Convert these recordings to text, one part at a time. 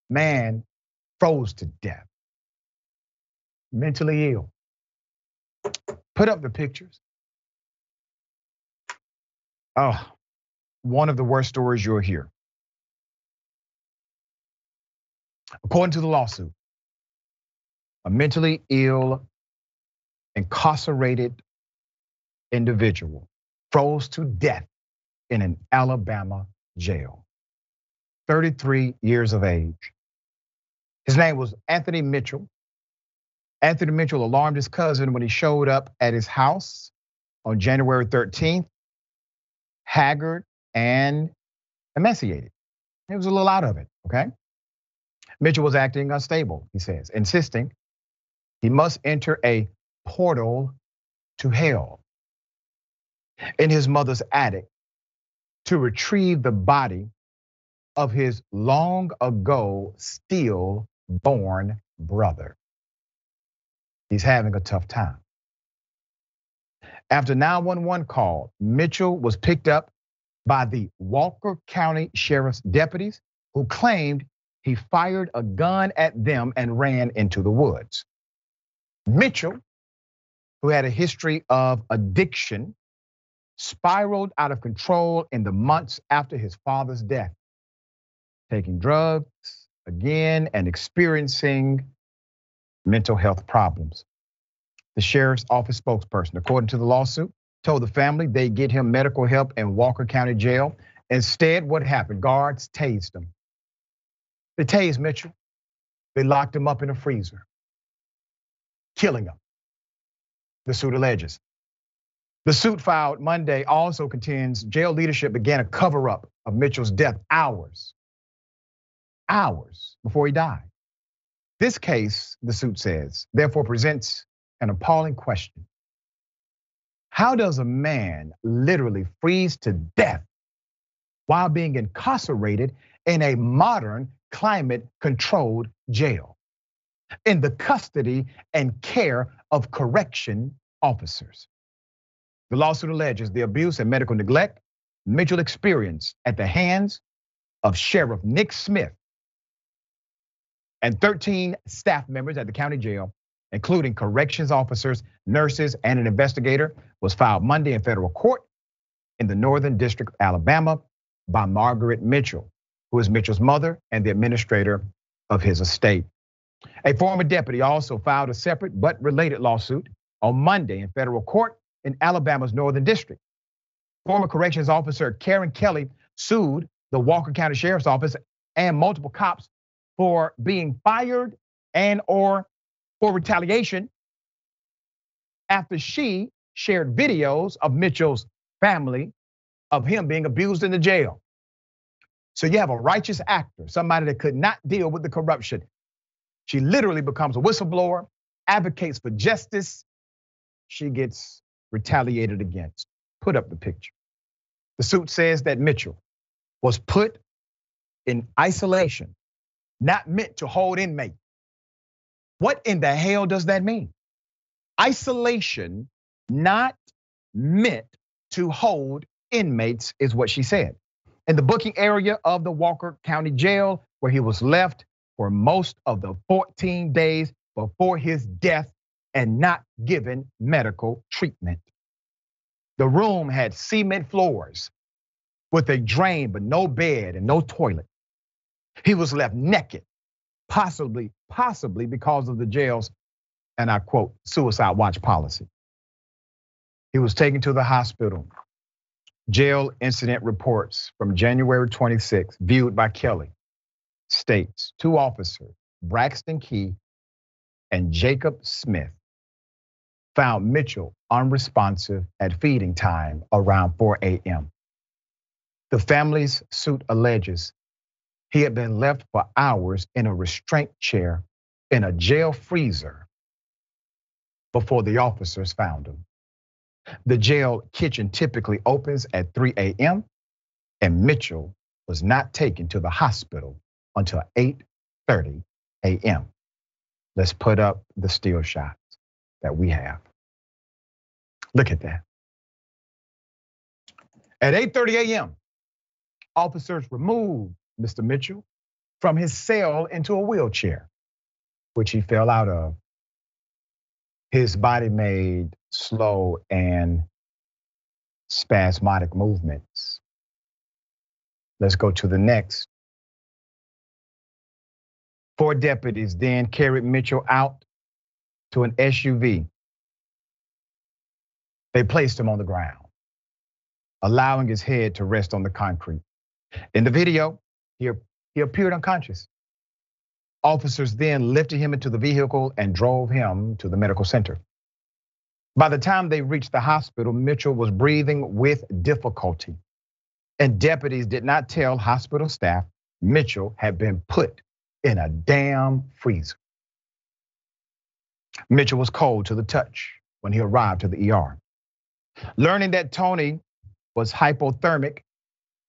man froze to death, mentally ill. Put up the pictures. Oh, one of the worst stories you'll hear. According to the lawsuit, a mentally ill, incarcerated individual froze to death in an Alabama jail. 33 years of age. His name was Anthony Mitchell. Anthony Mitchell alarmed his cousin when he showed up at his house on January 13th, haggard and emaciated. He was a little out of it, okay? Mitchell was acting unstable, he says, insisting he must enter a portal to hell in his mother's attic to retrieve the body of his long ago stillborn brother. He's having a tough time. After 911 call, Mitchell was picked up by the Walker County Sheriff's deputies who claimed he fired a gun at them and ran into the woods. Mitchell, who had a history of addiction, spiraled out of control in the months after his father's death, taking drugs again and experiencing mental health problems. The sheriff's office spokesperson, according to the lawsuit, told the family they'd get him medical help in Walker County Jail. Instead, what happened? Guards tased him. They tased Mitchell. They locked him up in a freezer, killing him, the suit alleges. The suit filed Monday also contends jail leadership began a cover-up of Mitchell's death hours before he died. This case, the suit says, therefore presents an appalling question. How does a man literally freeze to death while being incarcerated in a modern climate-controlled jail in the custody and care of correction officers? The lawsuit alleges the abuse and medical neglect Mitchell experienced at the hands of Sheriff Nick Smith and 13 staff members at the county jail, including corrections officers, nurses, and an investigator, was filed Monday in federal court in the Northern District of Alabama by Margaret Mitchell, who is Mitchell's mother and the administrator of his estate. A former deputy also filed a separate but related lawsuit on Monday in federal court in Alabama's Northern District. Former corrections officer Karen Kelly sued the Walker County Sheriff's Office and multiple cops for being fired and or for retaliation after she shared videos of Mitchell's family of him being abused in the jail. So you have a righteous actor, somebody that could not deal with the corruption. She literally becomes a whistleblower, advocates for justice. She gets retaliated against. Put up the picture. The suit says that Mitchell was put in isolation, not meant to hold inmates. What in the hell does that mean? Isolation, not meant to hold inmates, is what she said. In the booking area of the Walker County Jail, where he was left for most of the 14 days before his death and not given medical treatment. The room had cement floors with a drain, but no bed and no toilet. He was left naked, possibly because of the jail's, and I quote, suicide watch policy. He was taken to the hospital. Jail incident reports from January 26, viewed by Kelly, states 2 officers, Braxton Key and Jacob Smith, found Mitchell unresponsive at feeding time around 4 a.m. The family's suit alleges he had been left for hours in a restraint chair in a jail freezer before the officers found him. The jail kitchen typically opens at 3 a.m. and Mitchell was not taken to the hospital until 8:30 a.m. Let's put up the still shots that we have. Look at that. At 8:30 a.m., officers removed Mr. Mitchell from his cell into a wheelchair, which he fell out of. His body made slow and spasmodic movements. Let's go to the next. 4 deputies then carried Mitchell out to an SUV. They placed him on the ground, allowing his head to rest on the concrete. In the video, he appeared unconscious. Officers then lifted him into the vehicle and drove him to the medical center. By the time they reached the hospital, Mitchell was breathing with difficulty, and deputies did not tell hospital staff Mitchell had been put in a damn freezer. Mitchell was cold to the touch when he arrived to the ER. Learning that Tony was hypothermic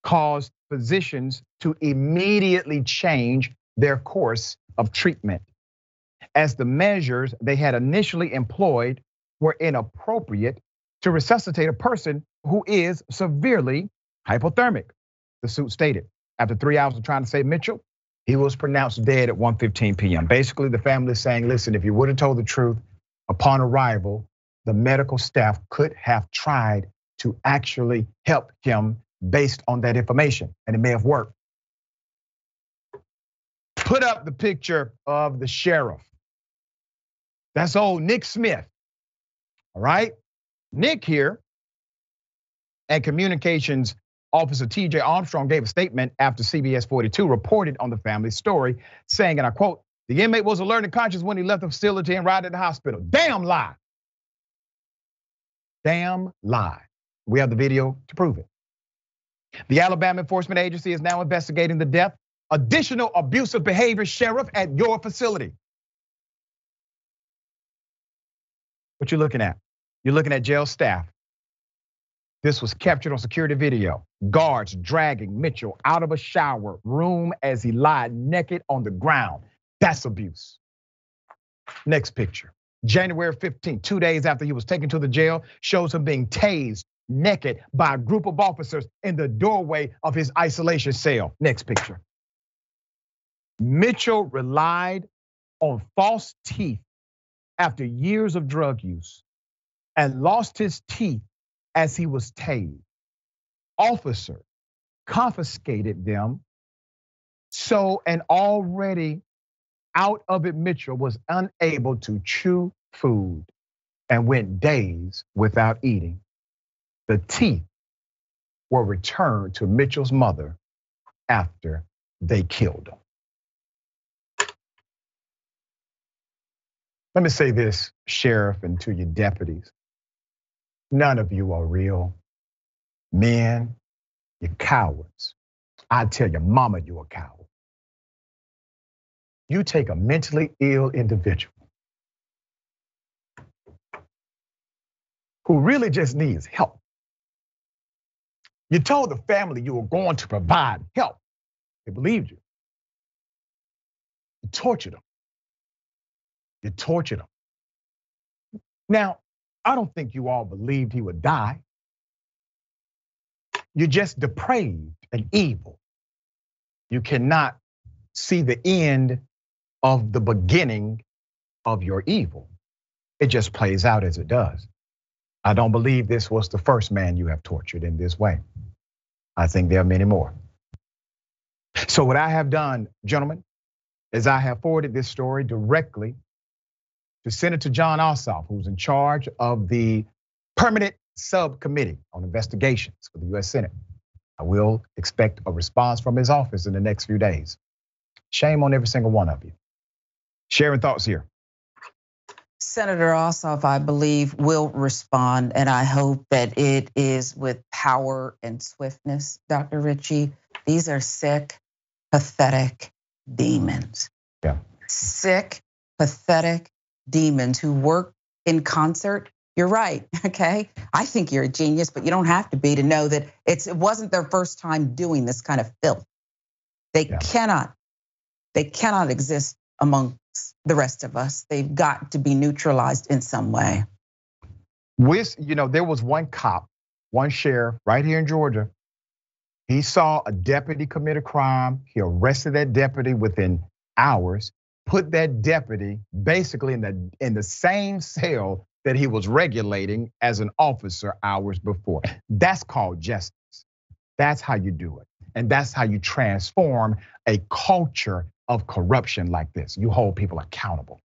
caused physicians to immediately change their course of treatment, as the measures they had initially employed were inappropriate to resuscitate a person who is severely hypothermic, the suit stated. After 3 hours of trying to save Mitchell, he was pronounced dead at 1:15 p.m. Basically, the family is saying, listen, if you would have told the truth upon arrival, the medical staff could have tried to actually help him based on that information, and it may have worked. Put up the picture of the sheriff. That's old Nick Smith, all right? Nick here, and communications officer TJ Armstrong gave a statement after CBS 42 reported on the family's story, saying, and I quote, the inmate was alert and conscious when he left the facility and arrived at the hospital. Damn lie. Damn lie. We have the video to prove it. The Alabama Enforcement Agency is now investigating the death. Additional abusive behavior, sheriff, at your facility. What you looking at? You're looking at jail staff. This was captured on security video. Guards dragging Mitchell out of a shower room as he lied naked on the ground. That's abuse. Next picture. January 15th, 2 days after he was taken to the jail, shows him being tased naked by a group of officers in the doorway of his isolation cell. Next picture. Mitchell relied on false teeth after years of drug use and lost his teeth as he was tased. Officer confiscated them, so an already out of it Mitchell was unable to chew food and went days without eating. The teeth were returned to Mitchell's mother after they killed him. Let me say this, sheriff, and to your deputies. None of you are real men. You're cowards. I tell your mama you're a coward. You take a mentally ill individual who really just needs help. You told the family you were going to provide help. They believed you. You tortured them. You tortured him. Now, I don't think you all believed he would die. You're just depraved and evil. You cannot see the end of the beginning of your evil. It just plays out as it does. I don't believe this was the first man you have tortured in this way. I think there are many more. So what I have done, gentlemen, is I have forwarded this story directly to Senator Jon Ossoff, who's in charge of the Permanent Subcommittee on Investigations for the US Senate. I will expect a response from his office in the next few days. Shame on every single one of you. Sharing thoughts here. Senator Ossoff, I believe, will respond, and I hope that it is with power and swiftness, Dr. Richey. These are sick, pathetic demons. Yeah. Sick, pathetic demons who work in concert. You're right, okay? I think you're a genius, but you don't have to be to know that it wasn't their first time doing this kind of filth. They cannot exist among the rest of us. They've got to be neutralized in some way. There was one cop, one sheriff right here in Georgia He saw a deputy commit a crime. He arrested that deputy within hours, put that deputy basically in the same cell that he was regulating as an officer hours before. That's called justice. That's how you do it. And that's how you transform a culture of corruption like this. You hold people accountable.